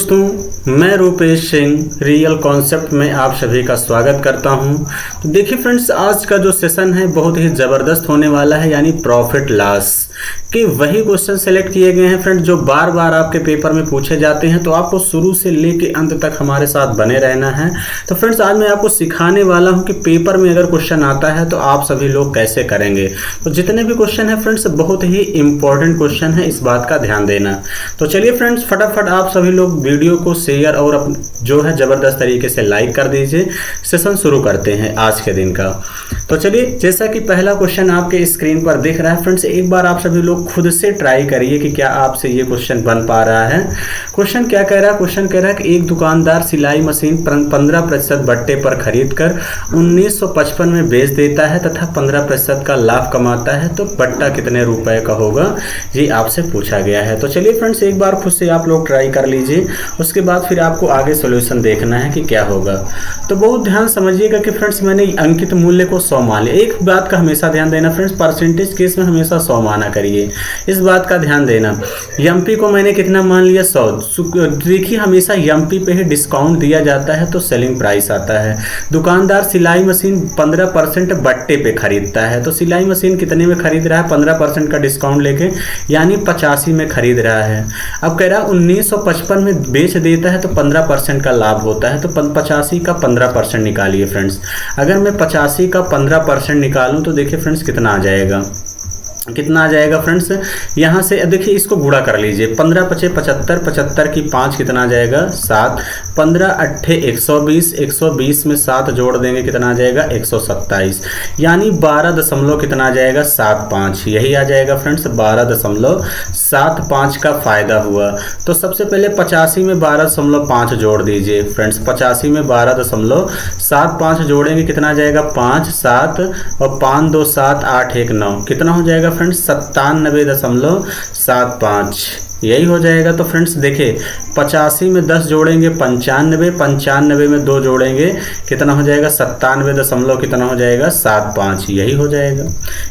दोस्तों, मैं Rupesh Singh real concept में आप सभी का स्वागत करता हूं। तो देखिए फ्रेंड्स, आज का जो सेशन है बहुत ही ज़बरदस्त होने वाला है, यानी प्रॉफिट लॉस के वही क्वेश्चन सेलेक्ट किए गए हैं फ्रेंड्स जो बार बार आपके पेपर में पूछे जाते हैं। तो आपको शुरू से लेके अंत तक हमारे साथ बने रहना है। तो फ्रेंड्स, आज मैं आपको सिखाने वाला हूँ कि पेपर में अगर क्वेश्चन आता है तो आप सभी लोग कैसे करेंगे। तो जितने भी क्वेश्चन है फ्रेंड्स बहुत ही इंपॉर्टेंट क्वेश्चन है, इस बात का ध्यान देना। तो चलिए फ्रेंड्स, फटाफट आप सभी लोग वीडियो को शेयर और जो है ज़बरदस्त तरीके से लाइक कर दीजिए। सेशन शुरू करते हैं आज के दिन का। तो चलिए, जैसा कि पहला क्वेश्चन आपके स्क्रीन पर दिख रहा है फ्रेंड्स, एक बार आप सभी लोग खुद से ट्राई करिए कि क्या आपसे ये क्वेश्चन बन पा रहा है। क्वेश्चन क्या कह रहा है? क्वेश्चन कह रहा है कि एक दुकानदार सिलाई मशीन 15% बट्टे पर खरीद कर 1955 में बेच देता है तथा 15% का लाभ कमाता है, तो बट्टा कितने रुपए का होगा, ये आपसे पूछा गया है। तो चलिए फ्रेंड्स, एक बार खुद से आप लोग ट्राई कर लीजिए, उसके बाद फिर आपको आगे सॉल्यूशन देखना है कि क्या होगा। तो बहुत ध्यान समझिएगा कि फ्रेंड्स मैंने अंकित मूल्य को 100 मान लिया। एक बात का हमेशा ध्यान देना फ्रेंड्स, परसेंटेज केस में हमेशा 100 माना करिए, इस बात का ध्यान देना। एमपी को मैंने कितना मान लिया? 100। देखिए, हमेशा एमपी पे ही डिस्काउंट दिया जाता है तो सेलिंग प्राइस आता है। दुकानदार सिलाई मशीन 15% बट्टे पे खरीदता है, तो सिलाई मशीन कितने में खरीद रहा है? 15% का डिस्काउंट लेके, यानी 85 में खरीद रहा है। अब कह रहा है 1955 में बेच देता है तो 15% का लाभ होता है, तो 85 का 15% निकालिए फ्रेंड्स। अगर मैं 85 का 15% निकालूं तो देखिए फ्रेंड्स कितना आ जाएगा, कितना आ जाएगा फ्रेंड्स। यहाँ से देखिए, इसको गुणा कर लीजिए। 15 पचे 75, 75 की 5 कितना आ जाएगा? 7। 15 अट्ठे 120, 120 में 7 जोड़ देंगे कितना आ जाएगा? 127, यानी 12 दशमलव कितना आ जाएगा? 75। यही आ जाएगा फ्रेंड्स, 12.75 का फायदा हुआ। तो सबसे पहले 85 में 12.5 जोड़ दीजिए फ्रेंड्स। 85 में 12.75 जोड़ेंगे कितना आ जाएगा? 5, 7 और 5 2 7 8 1 9, कितना हो जाएगा फ्रेंड्स? 97.75, यही हो जाएगा। तो फ्रेंड्स देखिए, 85 में 10 जोड़ेंगे 95, 95 में 2 जोड़ेंगे कितना हो जाएगा? 97 कितना हो जाएगा? 75, यही हो जाएगा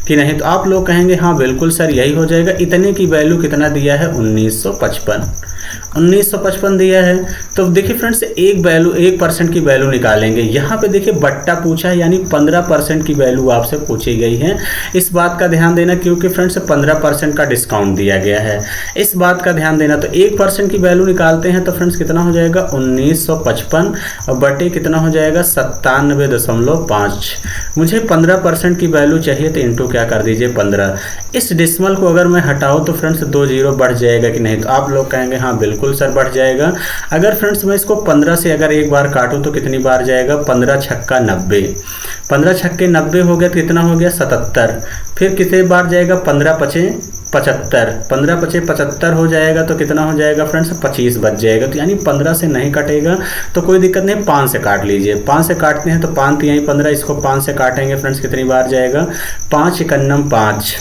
कि नहीं? तो आप लोग कहेंगे हाँ बिल्कुल सर यही हो जाएगा। इतने की वैल्यू कितना दिया है? 1955 दिया है। तो देखिए फ्रेंड्स, 1% की वैल्यू निकालेंगे। यहाँ पे देखिए बट्टा पूछा है, यानी 15% की वैल्यू आपसे पूछी गई है। इस बात का ध्यान देना, क्योंकि फ्रेंड्स 15% का डिस्काउंट दिया गया है, इस बात का ध्यान देना। तो 1% की वैल्यू निकालते हैं तो फ्रेंड्स कितना हो जाएगा? 1955 और बटे कितना हो जाएगा? 97.5। मुझे 15% की वैल्यू चाहिए, तो इंटू क्या कर दीजिए? 15। इस डिसमल को अगर मैं हटाऊँ तो फ्रेंड्स 2 जीरो बढ़ जाएगा कि नहीं? तो आप लोग कहेंगे हाँ बिल्कुल सर बढ़ जाएगा। अगर फ्रेंड्स मैं इसको 15 से अगर एक बार काटूं तो कितनी बार जाएगा? 15 छक्का 90, 15 छक्के 90 हो गया तो कितना हो गया? 77। फिर कितने बार जाएगा? 15 पचे 75, 15 पचे 75 हो जाएगा तो कितना हो जाएगा फ्रेंड्स? 25 बच जाएगा। तो यानी 15 से नहीं कटेगा तो कोई दिक्कत नहीं, 5 से काट लीजिए। 5 से काटते हैं तो 5 तो यहीं 15, इसको 5 से काटेंगे फ्रेंड्स कितनी बार जाएगा? 5 एकन्नम 5,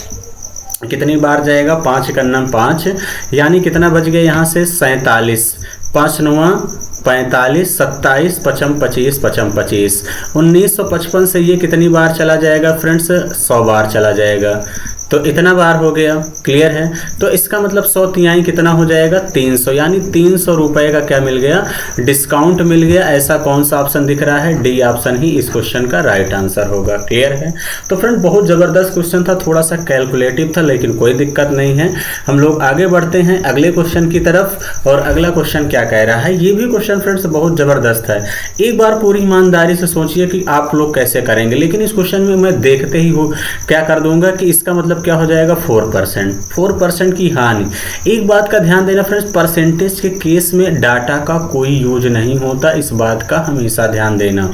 कितनी बार जाएगा? 5 एकन्नम 5, यानी कितना बच गया यहाँ से? 47। 5 9 45, 27 पचम 25, पचम 25। 1955 से ये कितनी बार चला जाएगा फ्रेंड्स? 100 बार चला जाएगा। तो इतना बार हो गया, क्लियर है? तो इसका मतलब 100 तिहाई कितना हो जाएगा? 300, यानी 300 रुपये का क्या मिल गया? डिस्काउंट मिल गया। ऐसा कौन सा ऑप्शन दिख रहा है? डी ऑप्शन ही इस क्वेश्चन का राइट आंसर होगा। क्लियर है? तो फ्रेंड बहुत ज़बरदस्त क्वेश्चन था, थोड़ा सा कैलकुलेटिव था, लेकिन कोई दिक्कत नहीं है। हम लोग आगे बढ़ते हैं अगले क्वेश्चन की तरफ। और अगला क्वेश्चन क्या कह रहा है? ये भी क्वेश्चन फ्रेंड्स बहुत ज़बरदस्त है। एक बार पूरी ईमानदारी से सोचिए कि आप लोग कैसे करेंगे, लेकिन इस क्वेश्चन में मैं देखते ही हो क्या कर दूंगा कि इसका मतलब क्या हो जाएगा? 4% की हानि। एक बात का ध्यान देना फ्रेंड्स, परसेंटेज के केस में डाटा का कोई यूज नहीं होता, इस बात का हमेशा ध्यान देना।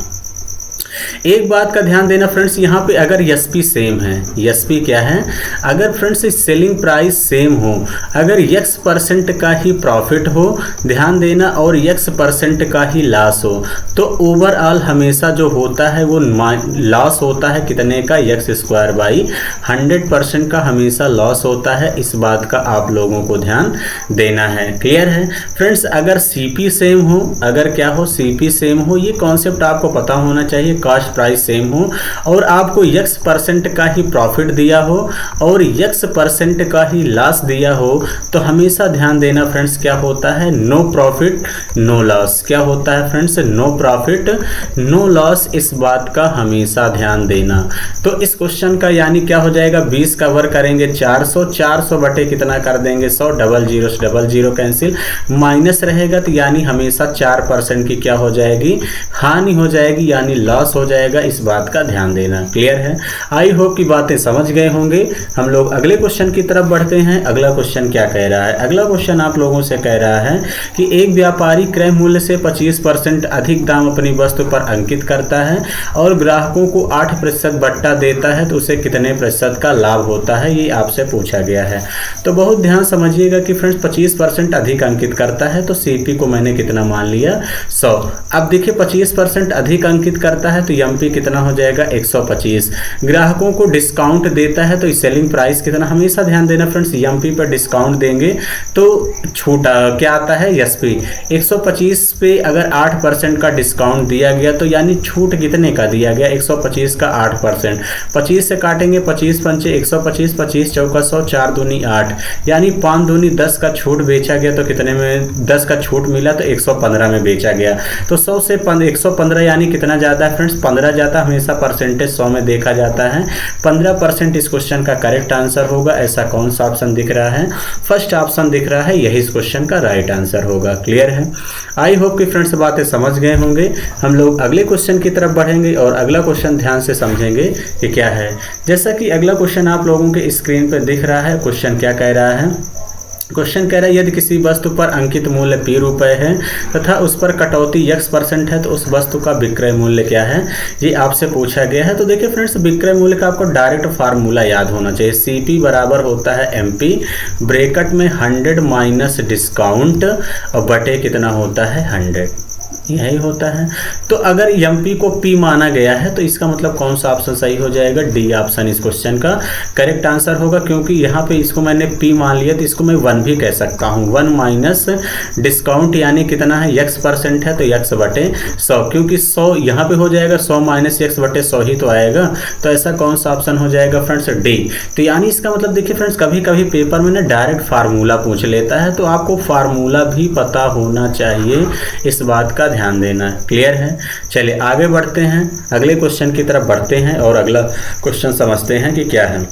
एक बात का ध्यान देना फ्रेंड्स, यहाँ पे अगर एसपी सेम है, एसपी क्या है? अगर फ्रेंड्स सेलिंग प्राइस सेम हो, अगर x% का ही प्रॉफिट हो, ध्यान देना, और x% का ही लॉस हो, तो ओवरऑल हमेशा जो होता है वो लॉस होता है कितने का? x² 100% का हमेशा लॉस होता है। इस बात का आप लोगों को ध्यान देना है। क्लियर है फ्रेंड्स? अगर CP सेम हो, अगर क्या हो? CP सेम हो, ये कॉन्सेप्ट आपको पता होना चाहिए। कास्ट प्राइस सेम हो और आपको x% का ही प्रॉफिट दिया हो और x% का ही लॉस दिया हो, तो हमेशा ध्यान देना फ्रेंड्स क्या होता है, नो प्रॉफिट नो लॉस। क्या होता है friends, no profit no loss. इस बात का हमेशा ध्यान देना। तो इस क्वेश्चन का यानी क्या हो जाएगा, 20 कवर करेंगे 400, 400 बटे कितना कर देंगे 100, डबल जीरो से डबल जीरो कैंसिल, माइनस रहेगा तो यानी हमेशा 4% की क्या हो जाएगी, हानि हो जाएगी, यानी लॉस हो जाएगा। इस बात का ध्यान देना। क्लियर है? आई होप की बातें समझ गए होंगे। हम लोग अगले क्वेश्चन की तरफ बढ़ते हैं। अगला क्वेश्चन क्या कह रहा है, अगला क्वेश्चन आप लोगों से कह रहा है कि एक व्यापारी क्रय मूल्य से 25% अधिक दाम अपनी वस्तु पर अंकित करता है और ग्राहकों को 8% बट्टा देता है, तो उसे कितने प्रतिशत का लाभ होता है, ये आपसे पूछा गया है। तो बहुत ध्यान समझिएगा कि फ्रेंड्स 25% अधिक अंकित करता है, तो सीपी को मैंने कितना मान लिया, 100। अब देखिए 25% अधिक अंकित करता है तो एमपी कितना हो जाएगा, 125। ग्राहकों को डिस्काउंट देता है तो सेलिंग प्राइस कितना, हमेशा ध्यान देना फ्रेंड्स, एमपी पर डिस्काउंट देंगे तो छूट क्या आता है, एसपी। 125 पे अगर 8% का डिस्काउंट दिया गया तो यानी छूट कितने का दिया गया, 125 का 8%। 25 से काटेंगे, 25 पंचे 125, 25 चौका 100, 4 दूनी 8, यानी 5 दूनी 10 का छूट बेचा गया तो कितने में, 10 का छूट मिला तो 115 में बेचा गया। तो 100 से 115 यानी कितना जाता है फ्रेंड्स, 15 जाता है। हमेशा परसेंटेज 100 में देखा जाता है। 15% इस क्वेश्चन का करेक्ट आंसर होगा। ऐसा कौन सा ऑप्शन दिख रहा है, फर्स्ट ऑप्शन दिख रहा है, यही इस क्वेश्चन का राइट आंसर होगा। क्लियर है? आई होप कि फ्रेंड्स बातें समझ गए होंगे। हम लोग अगले क्वेश्चन की तरफ बढ़ेंगे और अगला क्वेश्चन ध्यान से समझेंगे कि क्या है। जैसा कि अगला क्वेश्चन आप लोगों के स्क्रीन पर दिख रहा है, क्वेश्चन क्या कह रहा है, क्वेश्चन कह रहा है यदि किसी वस्तु पर अंकित मूल्य P रुपए है तथा उस पर कटौती x% है तो उस वस्तु का विक्रय मूल्य क्या है, ये आपसे पूछा गया है। तो देखिए फ्रेंड्स, विक्रय मूल्य का आपको डायरेक्ट फार्मूला याद होना चाहिए। CP बराबर होता है MP, ब्रैकेट में 100 माइनस डिस्काउंट और बटे कितना होता है 100, यही होता है। तो अगर एमपी को पी माना गया है तो इसका मतलब कौन सा ऑप्शन सही हो जाएगा, डी ऑप्शन इस क्वेश्चन का करेक्ट आंसर होगा। क्योंकि यहाँ पे इसको मैंने पी मान लिया तो इसको मैं 1 भी कह सकता हूँ। 1 माइनस डिस्काउंट यानी कितना है, x% है तो x बटे 100, क्योंकि 100 यहाँ पे हो जाएगा, 100 माइनस x बटे 100 ही तो आएगा। तो ऐसा कौन सा ऑप्शन हो जाएगा फ्रेंड्स, डी। तो यानी इसका मतलब देखिए फ्रेंड्स, कभी कभी पेपर में ना डायरेक्ट फार्मूला पूछ लेता है, तो आपको फार्मूला भी पता होना चाहिए, इस बात का ध्यान देना। क्लियर है? चलिए आगे बढ़ते हैं, अगले क्वेश्चन की तरफ बढ़ते हैं और अगला क्वेश्चन समझते हैं कि क्या है।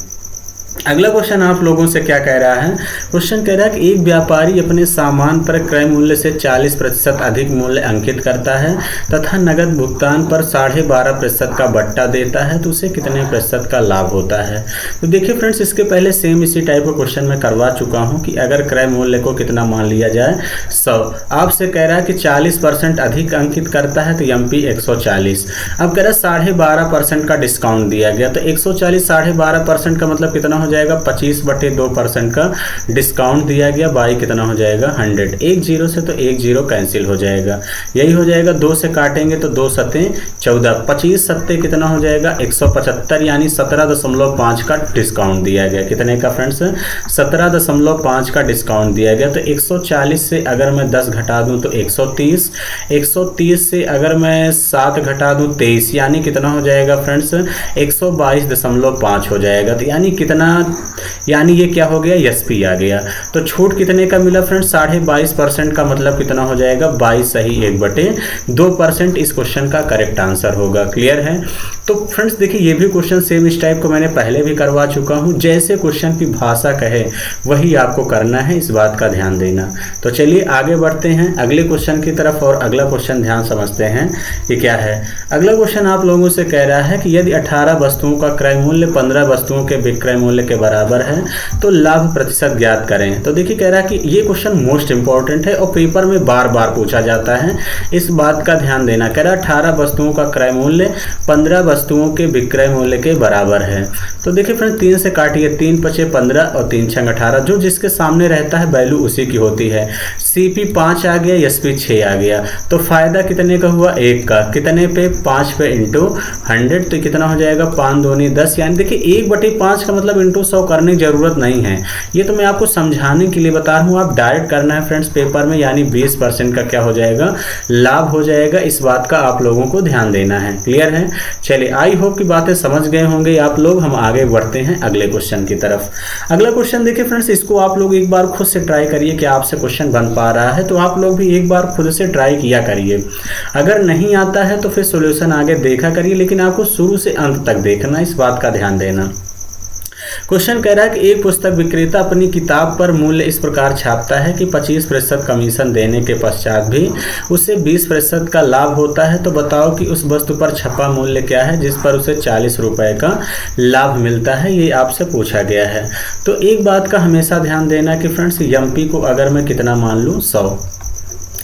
अगला क्वेश्चन आप लोगों से क्या कह रहा है, क्वेश्चन कह रहा है कि एक व्यापारी अपने सामान पर क्रय मूल्य से 40% अधिक मूल्य अंकित करता है तथा नगद भुगतान पर 12.5% का बट्टा देता है, तो उसे कितने प्रतिशत का लाभ होता है। तो देखिए फ्रेंड्स, इसके पहले सेम इसी टाइप का क्वेश्चन मैं करवा चुका हूं कि अगर क्रय मूल्य को कितना मान लिया जाए 100, आपसे कह रहा है कि 40% अधिक अंकित करता है तो एमपी 140। अब कह रहा है 12.5% का डिस्काउंट दिया गया, तो 140 12.5% का मतलब कितना हो जाएगा, 25/2% का डिस्काउंट दिया गया, बाई कितना हो जाएगा 100। एक जीरो से तो एक जीरो कैंसिल हो जाएगा, यही हो जाएगा। 2 से काटेंगे तो 2 सत्ते 14, 25 सत्ते कितना हो जाएगा 175, यानी 17.5 का डिस्काउंट दिया गया। कितने का फ्रेंड्स, 17.5 का डिस्काउंट दिया गया। तो 140 से अगर मैं 10 घटा दूं तो 130, 130 से अगर मैं 7 घटा दूं 23, यानी कितना हो जाएगा फ्रेंड्स 122.5 हो जाएगा। तो यानी कितना, यानी ये क्या हो गया, एसपी आ गया। तो छूट कितने का मिला फ्रेंड्स, 22.5% का मतलब कितना हो जाएगा 22 सही 1/2% इस क्वेश्चन का करेक्ट आंसर होगा। क्लियर है? तो फ्रेंड्स देखिए, ये भी क्वेश्चन सेम इस टाइप को मैंने पहले भी करवा चुका हूँ। जैसे क्वेश्चन की भाषा कहे वही आपको करना है, इस बात का ध्यान देना। तो चलिए आगे बढ़ते हैं अगले क्वेश्चन की तरफ और अगला क्वेश्चन ध्यान समझते हैं कि क्या है। अगला क्वेश्चन आप लोगों से कह रहा है कि यदि 18 वस्तुओं का क्रय मूल्य 15 वस्तुओं के विक्रय मूल्य के बराबर है तो लाभ प्रतिशत ज्ञात करें। तो देखिए कह रहा है कि ये क्वेश्चन मोस्ट इंपॉर्टेंट है और पेपर में बार बार पूछा जाता है, इस बात का ध्यान देना। कह रहा है 18 वस्तुओं का क्रय मूल्य 15 वस्तुओं के विक्रय मूल्य के बराबर है। तो देखिए फ्रेंड्स, 3 से काटिए, 3 × 5 = 15 और 3 × 6 = 18, जो जिसके सामने रहता है वैल्यू उसी की होती है। CP 5 आ गया, SP 6 आ गया। तो फायदा कितने का हुआ? 1 का। कितने पे? 5 पे इंटू 100, तो कितना हो जाएगा? 5 दूनी 10। यानी देखिए 1/5 का मतलब इंटू 100 करने की जरूरत नहीं है, ये तो मैं आपको समझाने के लिए बता रहा हूँ। आप डायरेक्ट करना है फ्रेंड्स पेपर में, यानी 20% का क्या हो जाएगा? लाभ हो जाएगा। इस बात का आप लोगों को ध्यान देना है। क्लियर है? चलिए, आई होप की बातें समझ गए होंगे आप लोग। हम आगे बढ़ते हैं अगले क्वेश्चन की तरफ। अगला क्वेश्चन देखिए फ्रेंड्स, इसको आप लोग एक बार खुद से ट्राई करिए कि आपसे क्वेश्चन बन पा रहा है, तो आप लोग भी एक बार खुद से ट्राई किया करिए। अगर नहीं आता है तो फिर सॉल्यूशन आगे देखा करिए, लेकिन आपको शुरू से अंत तक देखना, इस बात का ध्यान देना। क्वेश्चन कह रहा है कि एक पुस्तक विक्रेता अपनी किताब पर मूल्य इस प्रकार छापता है कि 25% कमीशन देने के पश्चात भी उसे 20% का लाभ होता है, तो बताओ कि उस वस्तु पर छपा मूल्य क्या है जिस पर उसे 40 रुपए का लाभ मिलता है। ये आपसे पूछा गया है। तो एक बात का हमेशा ध्यान देना कि फ्रेंड्स MP को अगर मैं कितना मान लूँ 100,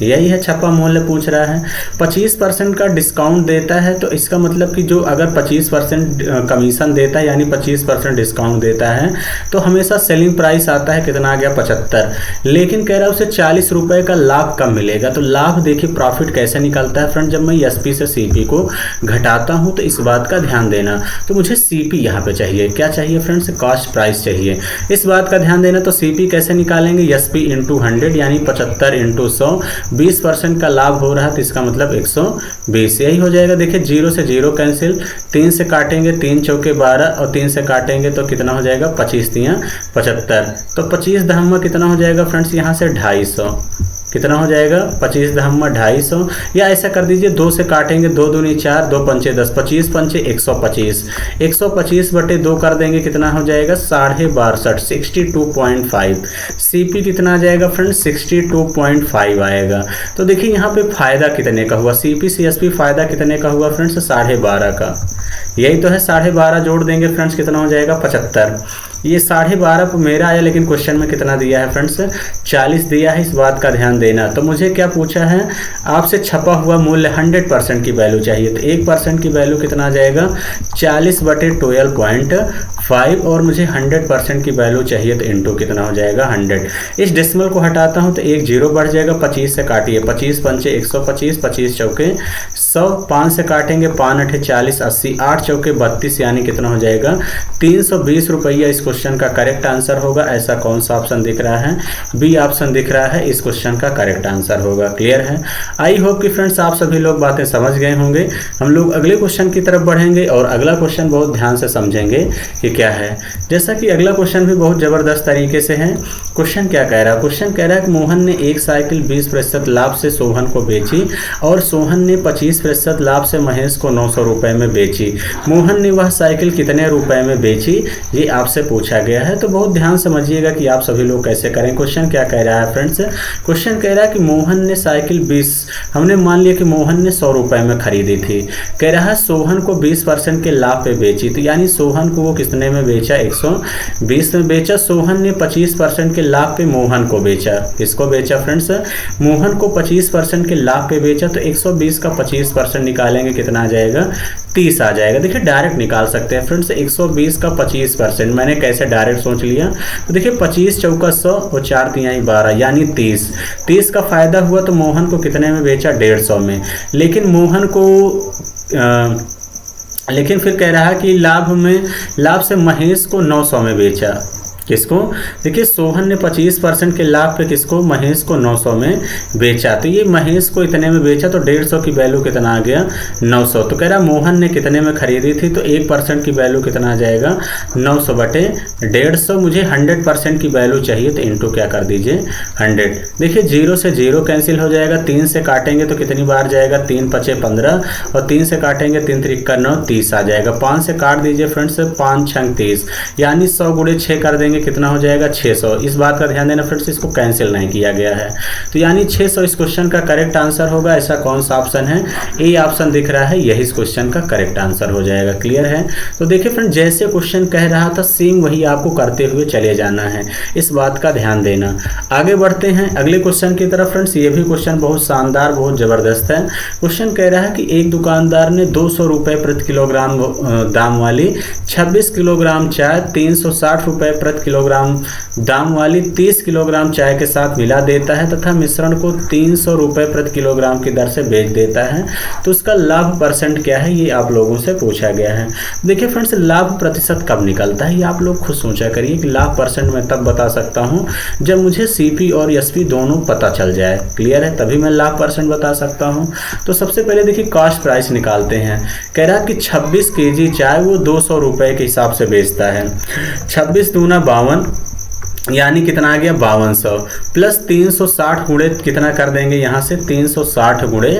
यही है छपा मूल्य पूछ रहा है। 25% का डिस्काउंट देता है, तो इसका मतलब कि जो अगर 25% कमीशन देता है यानी 25% डिस्काउंट देता है, तो हमेशा सेलिंग प्राइस आता है कितना आ गया? 75। लेकिन कह रहा है उसे 40 रुपए का लाभ कम मिलेगा। तो लाभ देखिए प्रॉफिट कैसे निकलता है फ्रेंड, जब मैं SP से CP को घटाता हूँ, तो इस बात का ध्यान देना। तो मुझे CP यहाँ पे चाहिए, क्या चाहिए फ्रेंड्स? कॉस्ट प्राइस चाहिए। इस बात का ध्यान देना। तो CP कैसे निकालेंगे? SP इंटू 100 यानी 75 इंटू 100, 20% का लाभ हो रहा है, तो इसका मतलब 120, यही हो जाएगा। देखिए 0 से 0 कैंसिल, 3 से काटेंगे 3 चौके 12 और 3 से काटेंगे तो कितना हो जाएगा? 25 तियां 75। तो 25 दहम कितना हो जाएगा फ्रेंड्स? यहाँ से 250 कितना हो जाएगा? 25 दहम 250, या ऐसा कर दीजिए 2 से काटेंगे 2 दूनी 4, 2 पंचे 10, 25 पंचे 125, 125 बटे 2 कर देंगे कितना हो जाएगा? 62.5, 62.5। CP कितना आ जाएगा फ्रेंड्स? 62.5 आएगा। तो देखिए यहाँ पे फायदा कितने का हुआ? CP से SP फायदा कितने का हुआ फ्रेंड्स? 12.5 का। यही तो है, 12.5 जोड़ देंगे फ्रेंड्स कितना हो जाएगा? 75। ये 12.5 पर मेरा आया, लेकिन क्वेश्चन में कितना दिया है फ्रेंड्स? 40 दिया है, इस बात का ध्यान देना। तो मुझे क्या पूछा है? आपसे छपा हुआ मूल्य 100% की वैल्यू चाहिए, तो 1% की वैल्यू कितना आ जाएगा? 40/12.5, और मुझे 100% की वैल्यू चाहिए, तो इंटू कितना हो जाएगा? 100। इस डेसिमल को हटाता हूँ तो एक 0 बढ़ जाएगा। 25 से काटिए, 25 पंचे 125, 25 चौके 100, 5 से काटेंगे 5 8 40, 80, 8 चौके 32, यानी कितना हो जाएगा? 320 रुपया इस क्वेश्चन का करेक्ट आंसर होगा। ऐसा कौन सा ऑप्शन दिख रहा है? B ऑप्शन दिख रहा है, इस क्वेश्चन का करेक्ट आंसर होगा। क्लियर है? आई होप कि फ्रेंड्स आप सभी लोग बातें समझ गए होंगे। हम लोग अगले क्वेश्चन की तरफ बढ़ेंगे और अगला क्वेश्चन बहुत ध्यान से समझेंगे कि क्या है। जैसा कि अगला क्वेश्चन भी बहुत जबरदस्त तरीके से है। क्वेश्चन क्या कह रहा है? क्वेश्चन कह रहा है कि मोहन ने एक साइकिल 20% लाभ से सोहन को बेची और सोहन ने 25% लाभ से महेश को 900 रुपए में बेची। मोहन ने वह साइकिल कितने रुपए में बेची, ये आपसे पूछा गया है। तो बहुत ध्यान समझिएगा कि आप सभी लोग कैसे करें। क्वेश्चन क्या कह रहा है फ्रेंड्स? क्वेश्चन कह रहा है कि मोहन ने साइकिल 20, हमने मान लिया कि मोहन ने 100 रुपए में खरीदी थी। कह रहा है सोहन को 20% के लाभ पे बेची, तो यानी सोहन को वो कितने में बेचा? 120 में बेचा। सोहन ने 25% के लाभ पे मोहन को बेचा। किसको बेचा फ्रेंड्स? मोहन को 25% के लाभ पे बेचा। तो 120 का 25% निकालेंगे कितना आ जाएगा? 30 आ जाएगा। देखिए डायरेक्ट निकाल सकते हैं फ्रेंड्स। 120 का 25% मैंने कैसे डायरेक्ट सोच लिया, तो देखिए 25 चौका 100 और 4 तिहाई 12 यानी 30। 30 का फायदा हुआ तो मोहन को कितने में बेचा? 150 में। लेकिन मोहन को लेकिन फिर कह रहा है कि लाभ से महेश को 900 में बेचा। किसको? देखिए सोहन ने 25% के लाभ पे किसको? महेश को 900 में बेचा। तो ये महेश को इतने में बेचा, तो 150 की वैल्यू कितना आ गया? 900। तो कह रहा मोहन ने कितने में खरीदी थी, तो 1% की वैल्यू कितना आ जाएगा? 900 बटे 150। मुझे 100% की वैल्यू चाहिए, तो इंटू क्या कर दीजिए? 100। देखिए 0 से 0 कैंसिल हो जाएगा। 3 से काटेंगे तो कितनी बार जाएगा? 3 पचे 15, और 3 से काटेंगे 3 त्रिका 9, 30 आ जाएगा। 5 से काट दीजिए फ्रेंड्स, 5 छंग 30, यानी 100 गुणे 6 कर देंगे, कितना हो जाएगा? 600। इस बात का ध्यान देना फ्रेंड्स, इसको कैंसिल नहीं किया गया है, तो यानी 600 इस क्वेश्चन का करेक्ट आंसर होगा। ऐसा कौन सा ऑप्शन है? ए ऑप्शन दिख रहा है, यही इस क्वेश्चन का करेक्ट आंसर हो जाएगा। क्लियर है? तो देखिए फ्रेंड, जैसे क्वेश्चन कह रहा था सेम वही आपको करते हुए चले जाना है, इस बात का ध्यान देना। आगे बढ़ते हैं अगले क्वेश्चन की तरफ फ्रेंड्स। ये भी क्वेश्चन बहुत शानदार, बहुत जबरदस्त है। क्वेश्चन कह रहा है कि एक दुकानदार ने 200 रुपए प्रति किलोग्राम दाम वाली 26 किलोग्राम चाय 360 रुपए प्रति किलोग्राम दाम वाली 30 किलोग्राम चाय के साथ मिला देता है तथा मिश्रण को 300 रुपये प्रति किलोग्राम की दर से बेच देता है, तो उसका लाभ परसेंट क्या है, ये आप लोगों से पूछा गया है। देखिए फ्रेंड्स, लाभ प्रतिशत कब निकलता है ये आप लोग खुद सोचा करिए कि लाभ परसेंट मैं तब बता सकता हूँ जब मुझे सीपी और एसपी दोनों पता चल जाए। क्लियर है, तभी मैं लाभ परसेंट बता सकता हूँ। तो सबसे पहले देखिए कॉस्ट प्राइस निकालते हैं। कह रहा है कि 26 केजी चाय वो 200 रुपये के हिसाब से बेचता है। 26 दूना 52 यानी कितना आ गया 5200 प्लस 360 गुणे कितना कर देंगे यहाँ से 360 गुणे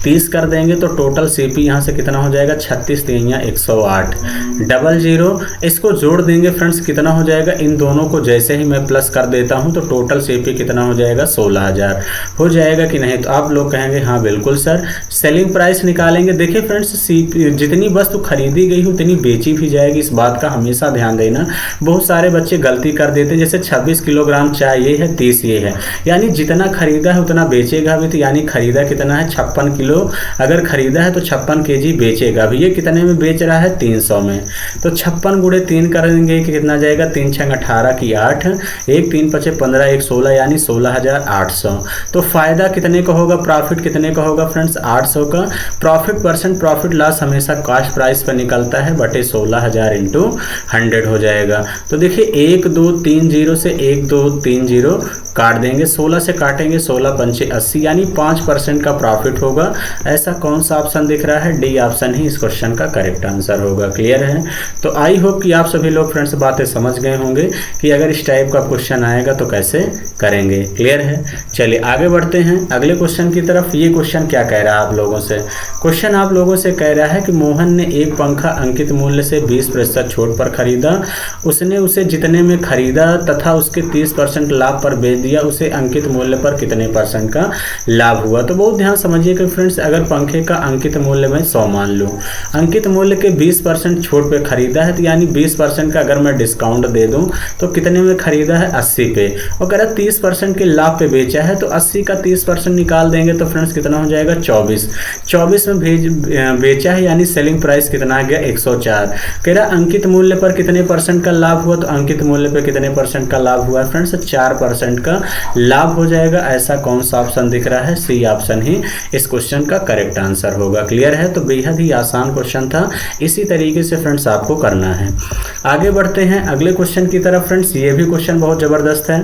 30 कर देंगे तो टोटल सीपी यहाँ से कितना हो जाएगा 36 3 108 00 इसको जोड़ देंगे फ्रेंड्स, कितना हो जाएगा, इन दोनों को जैसे ही मैं प्लस कर देता हूँ तो टोटल सीपी कितना हो जाएगा 16000 हो जाएगा कि नहीं। तो आप लोग कहेंगे हाँ बिल्कुल सर। सेलिंग प्राइस निकालेंगे। देखिए फ्रेंड्स, सीपी जितनी वस्तु खरीदी गई उतनी बेची भी जाएगी, इस बात का हमेशा ध्यान देना। बहुत सारे बच्चे गलती कर देते हैं, जैसे 26 किलोग्राम चाय ये है, 30 ये है, यानी जितना खरीदा है उतना बेचेगा भी। तो यानी खरीदा कितना है 56 किलो, अगर खरीदा है तो 56 केजी बेचेगा भी। ये कितने में बेच रहा है 300 में, तो 56 गुणे 3 करेंगे कि कितना जाएगा 3 6 18 की 8, 1 3 5 15 1 16 यानी 16800। तो फायदा कितने का होगा, प्रॉफिट कितने का होगा फ्रेंड्स 800 का। प्रॉफिट परसेंट प्रॉफिट लॉस हमेशा कॉस्ट प्राइस पर निकलता है बटे 16000 इंटू 100 हो जाएगा। तो देखिए 1 2 3 0 से 1 2 3 0 काट देंगे, 16 से काटेंगे 16 पंचे 80 यानी 5% का प्रॉफिट होगा। ऐसा कौन सा ऑप्शन दिख रहा है, डी ऑप्शन ही इस क्वेश्चन का करेक्ट आंसर होगा। क्लियर है। तो आई होप कि आप सभी लोग फ्रेंड्स बातें समझ गए होंगे कि अगर इस टाइप का क्वेश्चन आएगा तो कैसे करेंगे। क्लियर है। चलिए आगे बढ़ते हैं अगले क्वेश्चन की तरफ। ये क्वेश्चन क्या कह रहा है आप लोगों से, क्वेश्चन आप लोगों से कह रहा है कि मोहन ने एक पंखा अंकित मूल्य से 20% छूट पर खरीदा। उसने उसे जितने में खरीदा तथा उसके 30% लाभ पर बेच दिया, उसे अंकित मूल्य पर कितने % का लाभ हुआ। तो बहुत ध्यान समझिए कि फ्रेंड्स, अगर पंखे का अंकित मूल्य मैं 100 मान लूँ, अंकित मूल्य के 20% छूट पे खरीदा है, तो यानी 20% का अगर मैं डिस्काउंट दे दूं तो कितने में खरीदा है 80 पे, और अगर 30% के लाभ पे बेचा है तो 80 का 30% निकाल देंगे तो फ्रेंड्स कितना हो जाएगा 24 में बेचा है, यानी सेलिंग प्राइस कितना आ गया 104। कह रहा अंकित मूल्य पर कितने % का लाभ हुआ, तो अंकित मूल्य पे कितने % का लाभ हुआ फ्रेंड्स 4% का लाभ हो जाएगा। ऐसा कौन सा ऑप्शन दिख रहा है, सी ऑप्शन ही इस क्वेश्चन का करेक्ट आंसर होगा। क्लियर है। तो बेहद ही आसान क्वेश्चन था, इसी तरीके से फ्रेंड्स आपको करना है। आगे बढ़ते हैं अगले क्वेश्चन की तरफ। फ्रेंड्स ये भी क्वेश्चन बहुत जबरदस्त है।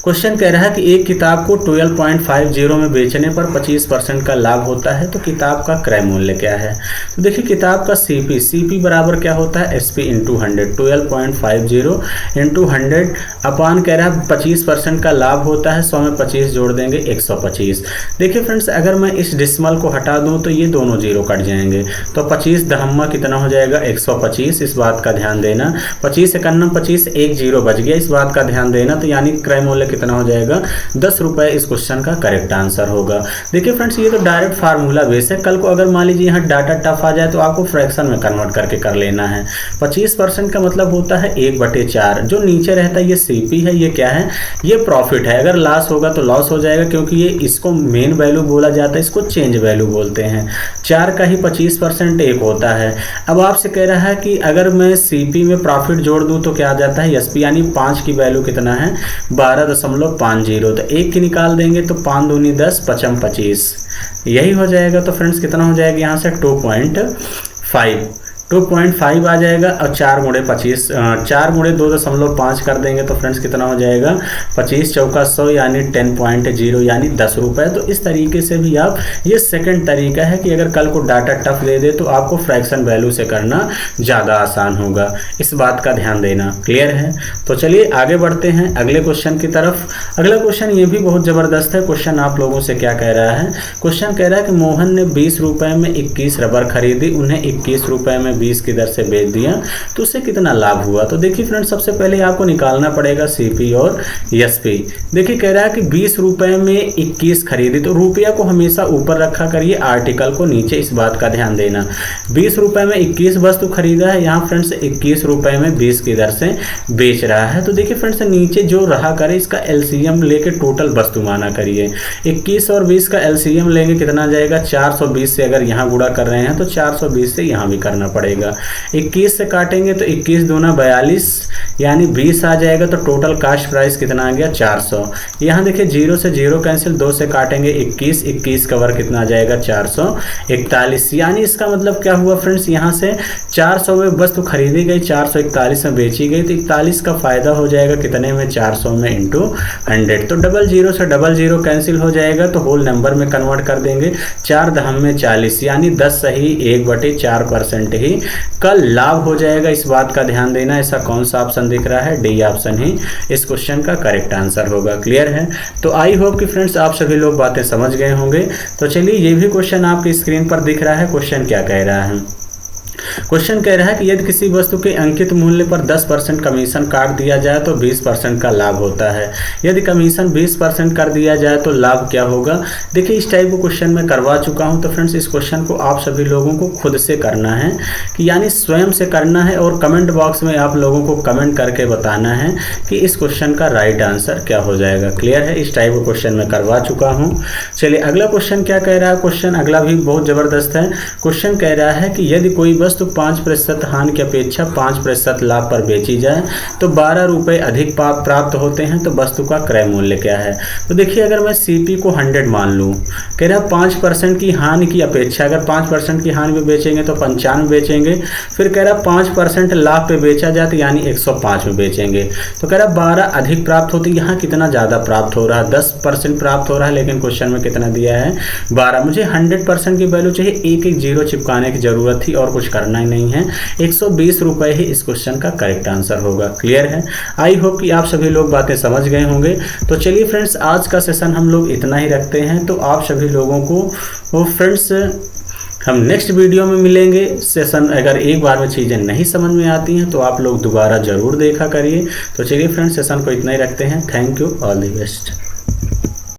क्वेश्चन कह रहा है कि एक किताब को 12.50 में बेचने पर 25% का लाभ होता है, तो किताब का क्रय मूल्य क्या है। तो देखिए किताब का सीपी बराबर क्या होता है एसपी इंटू 100, 12.50 इंटू 100 अपान कह रहा है 25% का लाभ होता है, 100 में 25 जोड़ देंगे 125। देखिए फ्रेंड्स, अगर मैं इस डिसमल को हटा दूं तो ये दोनों जीरो कट जाएंगे, तो 25 दहम्मा कितना हो जाएगा 125, इस बात का ध्यान देना। 25 51 25 एक जीरो बच गया, इस बात का ध्यान देना। तो यानी क्रय मूल्य कितना हो जाएगा 10 रुपए, इस क्वेश्चन का करेक्ट आंसर होगा। देखिए फ्रेंड्स, ये तो डायरेक्ट फार्मूला बेस है। कल को अगर मान लीजिए यहाँ डाटा टफ आ जाए तो आपको फ्रैक्शन में कन्वर्ट करके कर लेना है। 25% का मतलब होता है 1/4, जो नीचे रहता है ये सीपी है, ये क्या है, ये प्रॉफिट है। अगर लॉस होगा तो लॉस हो जाएगा, क्योंकि ये इसको मेन वैल्यू बोला जाता है, इसको चेंज वैल्यू बोलते हैं। 4 का ही 25% 1 होता है। अब आपसे कह रहा है कि अगर मैं सीपी में प्रॉफिट जोड़ दूं तो क्या आ जाता है एसपी, यानी 5 की वैल्यू कितना है 12.50, तो 1 की निकाल देंगे तो 5 दूनी 10 5 25, यही हो जाएगा। तो फ्रेंड्स कितना हो जाएगा यहाँ से 2.5 आ जाएगा, और 4 गुणे 25, 4 गुणे 2.5 कर देंगे तो फ्रेंड्स कितना हो जाएगा 25 चौका 100 यानी 10.0 यानी 10 रुपए। तो इस तरीके से भी आप, ये सेकंड तरीका है कि अगर कल को डाटा टफ दे दे तो आपको फ्रैक्शन वैल्यू से करना ज़्यादा आसान होगा, इस बात का ध्यान देना। क्लियर है। तो चलिए आगे बढ़ते हैं अगले क्वेश्चन की तरफ। अगला क्वेश्चन ये भी बहुत ज़बरदस्त है। क्वेश्चन आप लोगों से क्या कह रहा है, क्वेश्चन कह रहा है कि मोहन ने 20 रुपये में 21 रबर खरीदी, उन्हें 21 रुपये में 20 की दर से बेच दिया, तो उससे कितना लाभ हुआ। तो देखिए फ्रेंड्स, सबसे पहले आपको निकालना पड़ेगा सीपी और एसपी। देखिए कह रहा है कि 20 रुपये में 21 खरीदी, तो रुपया को हमेशा ऊपर रखा करिए, आर्टिकल को नीचे, इस बात का ध्यान देना। 20 रुपये में 21 वस्तु खरीदा है, यहाँ फ्रेंड्स 21 रुपये में 20 की दर से बेच रहा है। तो देखिए फ्रेंड्स, नीचे जो रहा करे इसका एलसीएम लेके टोटल वस्तु माना करिए। 21 और 20 का एलसीएम लेंगे कितना जाएगा 420 से, अगर यहाँ गुणा कर रहे हैं तो 420 से यहाँ भी करना पड़ेगा। पड़ेगा। 21 से काटेंगे तो 21 दूना 42 यानी 20 आ जाएगा। तो टोटल कास्ट प्राइस कितना आ गया 400। यहाँ देखिए 0 से 0 कैंसिल, 2 से काटेंगे 21, 21 का वर्ग कितना आ जाएगा 441। यानी इसका मतलब क्या हुआ फ्रेंड्स, यहाँ से 400 में वस्तु खरीदी गई, 441 में बेची गई, तो 41 का फायदा हो जाएगा कितने में 400 में इंटू 100। तो 00 से 00 कैंसिल हो जाएगा, तो होल नंबर में कन्वर्ट कर देंगे। 4 दहम में 40 यानी 10 सही 1/4% ही कल लाभ हो जाएगा। इस बात का ध्यान देना। ऐसा कौन सा ऑप्शन दिख रहा है, डी ऑप्शन ही इस क्वेश्चन का करेक्ट आंसर होगा। क्लियर है। तो आई होप कि फ्रेंड्स आप सभी लोग बातें समझ गए होंगे। तो चलिए ये भी क्वेश्चन आपकी स्क्रीन पर दिख रहा है। क्वेश्चन क्या कह रहा है, क्वेश्चन कह रहा है कि यदि किसी वस्तु के अंकित मूल्य पर 10% कमीशन काट दिया जाए तो 20% का लाभ होता है। यदि कमीशन 20% कर दिया जाए तो लाभ क्या होगा। देखिए इस टाइप को क्वेश्चन मैं करवा चुका हूं। तो फ्रेंड्स इस क्वेश्चन को आप सभी लोगों को खुद से करना है, कि यानी स्वयं से करना है, और कमेंट बॉक्स में आप लोगों को कमेंट करके बताना है कि इस क्वेश्चन का राइट आंसर क्या हो जाएगा। क्लियर है। इस टाइप को क्वेश्चन मैं करवा चुका हूँ। चलिए अगला क्वेश्चन क्या कह रहा है। क्वेश्चन अगला भी बहुत ज़बरदस्त है। क्वेश्चन कह रहा है कि यदि कोई वस्तु 5% हानि की अपेक्षा 5% लाभ पर बेची जाए तो 12 रुपये अधिक प्राप्त होते हैं, तो वस्तु का क्रय मूल्य क्या है। तो देखिए अगर मैं सीपी को 100 मान लूँ, कह रहा है 5% की हानि की अपेक्षा, अगर 5% की हानि पे बेचेंगे तो 95 बेचेंगे, फिर कह रहा 5% लाभ पे बेचा जाए तो यानी 105 में बेचेंगे। तो कह रहा 12 अधिक प्राप्त होती है। यहाँ कितना ज़्यादा प्राप्त हो रहा है, 10% प्राप्त हो रहा है, लेकिन क्वेश्चन में कितना दिया है 12। मुझे 100% की वैल्यू चाहिए, एक एक जीरो चिपकाने की जरूरत थी और कुछ करना ही नहीं है। 120 रुपये ही इस क्वेश्चन का करेक्ट आंसर होगा। क्लियर है। आई होप कि आप सभी लोग बातें समझ गए होंगे। तो चलिए फ्रेंड्स आज का सेशन हम लोग इतना ही रखते हैं। तो आप सभी लोगों को फ्रेंड्स हम नेक्स्ट वीडियो में मिलेंगे। सेशन अगर एक बार में चीज़ें नहीं समझ में आती हैं तो आप लोग दोबारा ज़रूर देखा करिए। तो चलिए फ्रेंड्स सेशन को इतना ही रखते हैं। Thank you, all the best.